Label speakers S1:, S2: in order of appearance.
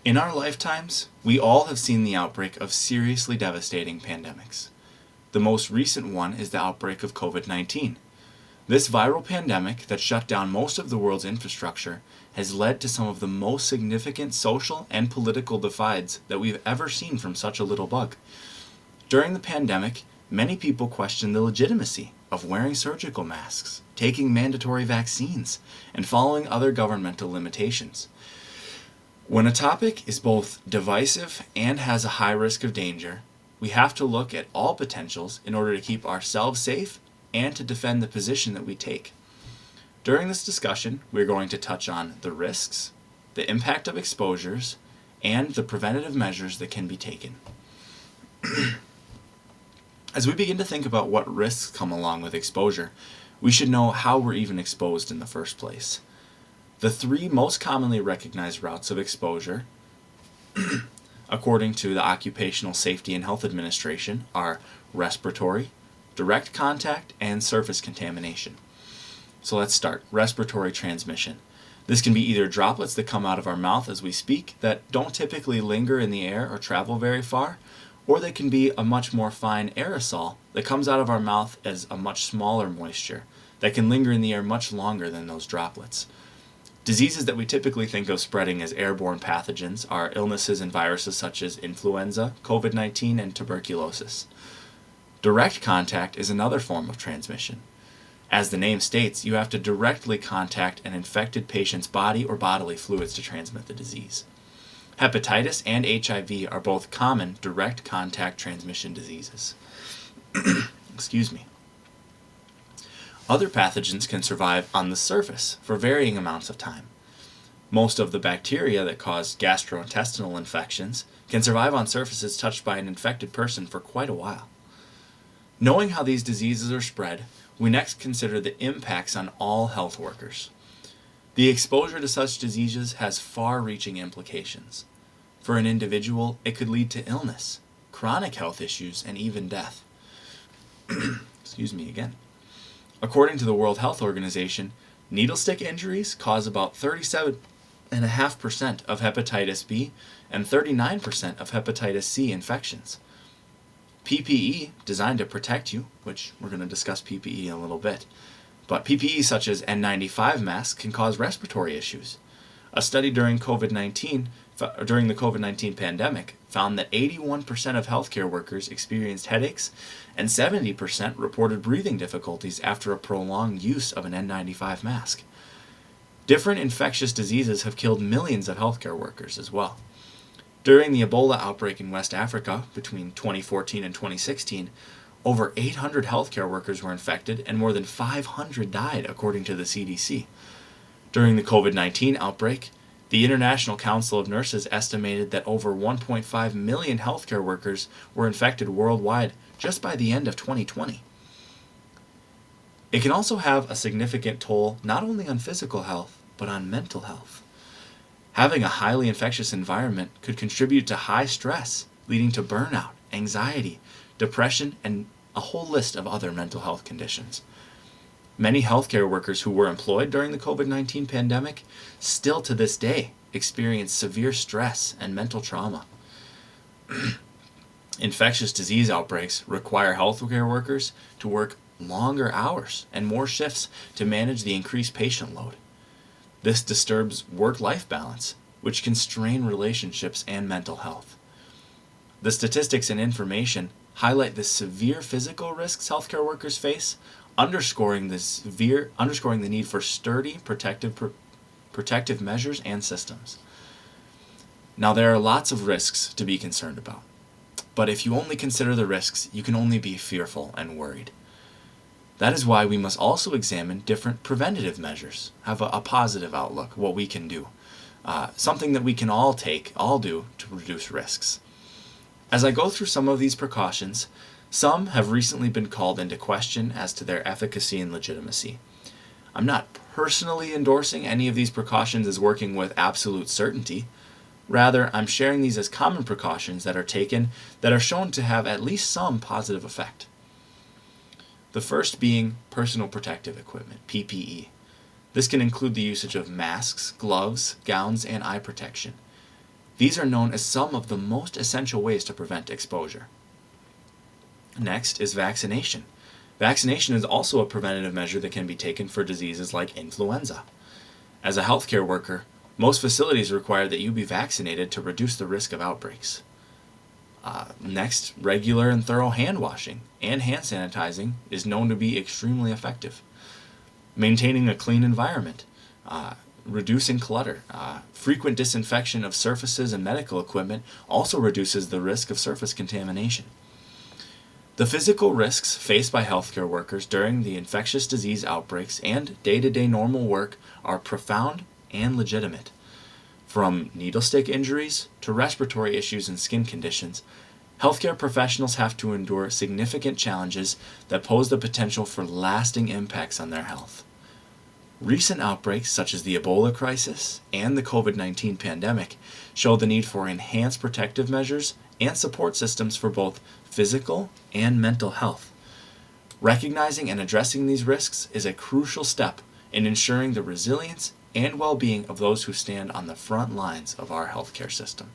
S1: In our lifetimes, we all have seen the outbreak of seriously devastating pandemics. The most recent one is the outbreak of COVID-19. This viral pandemic that shut down most of the world's infrastructure has led to some of the most significant social and political divides that we've ever seen from such a little bug. During the pandemic, many people questioned the legitimacy of wearing surgical masks, taking mandatory vaccines, and following other governmental limitations. When a topic is both divisive and has a high risk of danger, we have to look at all potentials in order to keep ourselves safe and to defend the position that we take. During this discussion, we're going to touch on the risks, the impact of exposures, and the preventative measures that can be taken. As we begin to think about what risks come along with exposure, we should know how we're even exposed in the first place. The three most commonly recognized routes of exposure, according to the Occupational Safety and Health Administration, are respiratory, direct contact, and surface contamination. So let's start. Respiratory transmission. This can be either droplets that come out of our mouth as we speak that don't typically linger in the air or travel very far, or they can be a much more fine aerosol that comes out of our mouth as a much smaller moisture that can linger in the air much longer than those droplets. Diseases that we typically think of spreading as airborne pathogens are illnesses and viruses such as influenza, COVID-19, and tuberculosis. Direct contact is another form of transmission. As the name states, you have to directly contact an infected patient's body or bodily fluids to transmit the disease. Hepatitis and HIV are both common direct contact transmission diseases. Excuse me. Other pathogens can survive on the surface for varying amounts of time. Most of the bacteria that cause gastrointestinal infections can survive on surfaces touched by an infected person for quite a while. Knowing how these diseases are spread, we next consider the impacts on all health workers. The exposure to such diseases has far-reaching implications. For an individual, it could lead to illness, chronic health issues, and even death. Excuse me again. According to the World Health Organization, needle stick injuries cause about 37.5% of hepatitis B and 39% of hepatitis C infections. PPE, designed to protect you, which we're going to discuss PPE in a little bit, but PPE such as N95 masks can cause respiratory issues. A study during the COVID-19 pandemic found that 81% of healthcare workers experienced headaches and 70% reported breathing difficulties after a prolonged use of an N95 mask. Different infectious diseases have killed millions of healthcare workers as well. During the Ebola outbreak in West Africa between 2014 and 2016, over 800 healthcare workers were infected and more than 500 died, according to the CDC. During the COVID-19 outbreak, the International Council of Nurses estimated that over 1.5 million healthcare workers were infected worldwide just by the end of 2020. It can also have a significant toll not only on physical health, but on mental health. Having a highly infectious environment could contribute to high stress, leading to burnout, anxiety, depression, and a whole list of other mental health conditions. Many healthcare workers who were employed during the COVID-19 pandemic still to this day experience severe stress and mental trauma. Infectious disease outbreaks require healthcare workers to work longer hours and more shifts to manage the increased patient load. This disturbs work-life balance, which can strain relationships and mental health. The statistics and information highlight the severe physical risks healthcare workers face, underscoring the need for sturdy protective measures and systems. Now, there are lots of risks to be concerned about, but if you only consider the risks, you can only be fearful and worried. That is why we must also examine different preventative measures, have a positive outlook, what we can do, something that we can all do to reduce risks. As I go through some of these precautions, some have recently been called into question as to their efficacy and legitimacy. I'm not personally endorsing any of these precautions as working with absolute certainty. Rather, I'm sharing these as common precautions that are taken that are shown to have at least some positive effect. The first being personal protective equipment, PPE. This can include the usage of masks, gloves, gowns, and eye protection. These are known as some of the most essential ways to prevent exposure. Next is vaccination. Vaccination is also a preventative measure that can be taken for diseases like influenza. As a healthcare worker, most facilities require that you be vaccinated to reduce the risk of outbreaks. Next, regular and thorough hand washing and hand sanitizing is known to be extremely effective. Maintaining a clean environment, reducing clutter, frequent disinfection of surfaces and medical equipment also reduces the risk of surface contamination. The physical risks faced by healthcare workers during the infectious disease outbreaks and day-to-day normal work are profound and legitimate. From needle stick injuries to respiratory issues and skin conditions, healthcare professionals have to endure significant challenges that pose the potential for lasting impacts on their health. Recent outbreaks such as the Ebola crisis and the COVID-19 pandemic show the need for enhanced protective measures and support systems for both physical and mental health. Recognizing and addressing these risks is a crucial step in ensuring the resilience and well-being of those who stand on the front lines of our healthcare system.